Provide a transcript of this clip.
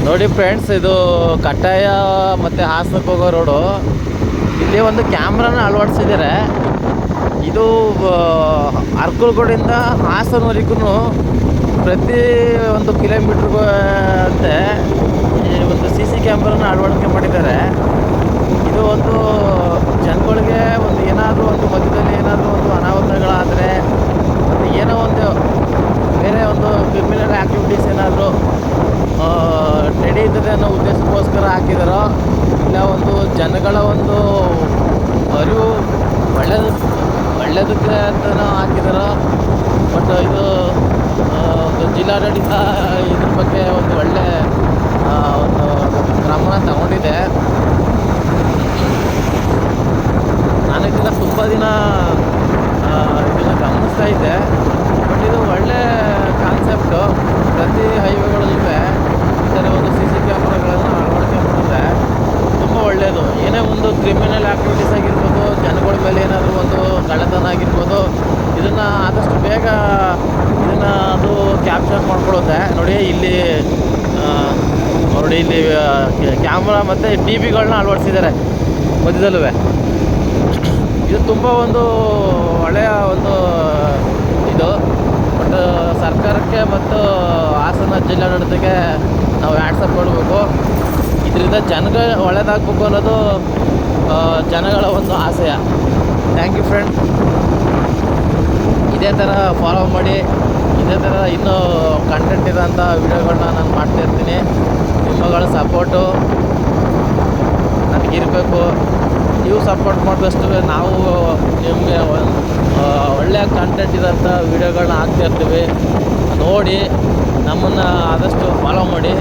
ನೋಡಿ ಫ್ರೆಂಡ್ಸ್, ಇದು ಕಟ್ಟಾಯ ಮತ್ತು ಹಾಸನಕ್ಕೆ ಹೋಗೋ ರೋಡು. ಇಲ್ಲಿ ಒಂದು ಕ್ಯಾಮ್ರಾನ ಅಳವಡಿಸಿದ್ದಾರೆ. ಇದು ಅರ್ಕಲ್ಗೋಡಿಂದ ಹಾಸನವರೆಗೂ ಪ್ರತಿ ಒಂದು ಕಿಲೋಮೀಟ್ರಿಗೂ ಅಂತೆ ಈ ಒಂದು CC ಕ್ಯಾಮ್ರಾನ ಅಳವಡಿಕೆ ಮಾಡಿದ್ದಾರೆ. ಇದು ಒಂದು ಜನಗಳಿಗೆ ಒಂದು ಏನಾದರೂ ಒಂದು ಮಧ್ಯದಲ್ಲಿ ಏನಾದರೂ ಒಂದು ಅನಾಹುತಗಳಾದರೆ, ಒಂದು ಏನೋ ಒಂದು ಬೇರೆ ಒಂದು ಕ್ರಿಮಿನಲ್ ಆ್ಯಕ್ಟಿವಿಟೀಸ್ ಏನಾದರೂ ನಡೀತದೆ ಅನ್ನೋ ಉದ್ದೇಶಕ್ಕೋಸ್ಕರ ಹಾಕಿದಾರೋ, ಇಲ್ಲ ಒಂದು ಜನಗಳ ಒಂದು ಅರಿವು ಒಳ್ಳೆಯದಕ್ಕೆ ಅಂತಲೂ ಹಾಕಿದಾರೋ. ಬಟ್ ಇದು ಒಂದು ಜಿಲ್ಲಾಡಳಿತ ಇದ್ರ ಬಗ್ಗೆ ಒಂದು ಒಳ್ಳೆ ಒಂದು ಕ್ರಮನ ತಗೊಂಡಿದೆ. ನಾನು ಇದನ್ನು ತುಂಬ ದಿನ ಇದನ್ನು ಗಮನಿಸ್ತಾ ಇದ್ದೆ. ಬಟ್ ಇದು ಒಳ್ಳೆ ಕಾನ್ಸೆಪ್ಟು. ಪ್ರತಿ ಹೈವೇಗಳಲ್ಲೂ ಈ ಥರ ಒಂದು CC ಕ್ಯಾಮ್ರಾಗಳನ್ನು ಅಳವಡಿಕೆ ಮಾಡಿದ್ರೆ ತುಂಬ ಒಳ್ಳೆಯದು. ಏನೇ ಒಂದು ಕ್ರಿಮಿನಲ್ ಆ್ಯಕ್ಟಿವಿಟೀಸ್ ಆಗಿರ್ಬೋದು, ಜನಗಳ ಮೇಲೆ ಏನಾದರೂ ಒಂದು ಕಳ್ಳತನ ಆಗಿರ್ಬೋದು, ಇದನ್ನು ಆದಷ್ಟು ಬೇಗ ಇದನ್ನು ಅದು ಕ್ಯಾಪ್ಚರ್ ಮಾಡ್ಕೊಳ್ಳುತ್ತೆ. ನೋಡಿ ಇಲ್ಲಿ ಕ್ಯಾಮ್ರಾ ಮತ್ತು TVಗಳನ್ನ ಅಳವಡಿಸಿದ್ದಾರೆ ಮಧ್ಯದಲ್ಲೂ. ಇದು ತುಂಬ ಒಂದು ಒಳ್ಳೆಯ ಒಂದು ಇದು. ಬಟ್ ಸರ್ಕಾರಕ್ಕೆ ಮತ್ತು ಹಾಸನ ಜಿಲ್ಲಾಡಳಿತಕ್ಕೆ ನಾವು ವಾಟ್ಸಪ್ ಮಾಡಬೇಕು. ಇದರಿಂದ ಜನಗಳು ಒಳ್ಳೆಯದಾಗಬೇಕು ಅನ್ನೋದು ಜನಗಳ ಒಂದು ಆಶಯ. Thank you friend. ಇದೇ ಥರ ಫಾಲೋ ಮಾಡಿ, ಇದೇ ಥರ ಇನ್ನೂ ಕಂಟೆಂಟ್ ಇರೋಂಥ ವಿಡಿಯೋಗಳನ್ನ ನಾನು ಮಾಡ್ತಾಯಿರ್ತೀನಿ. ನಿಮ್ಮಗಳ ಸಪೋರ್ಟು ನನಗಿರಬೇಕು. ನೀವು ಸಪೋರ್ಟ್ ಮಾಡಿದಷ್ಟು ನಾವು ನಿಮಗೆ ಒಳ್ಳೆಯ ಕಂಟೆಂಟ್ ಇರೋಂಥ ವೀಡಿಯೋಗಳನ್ನ ಹಾಕ್ತಾಯಿರ್ತೀವಿ. ನೋಡಿ ನಮ್ಮನ್ನು ಆದಷ್ಟು ಫಾಲೋ ಮಾಡಿ.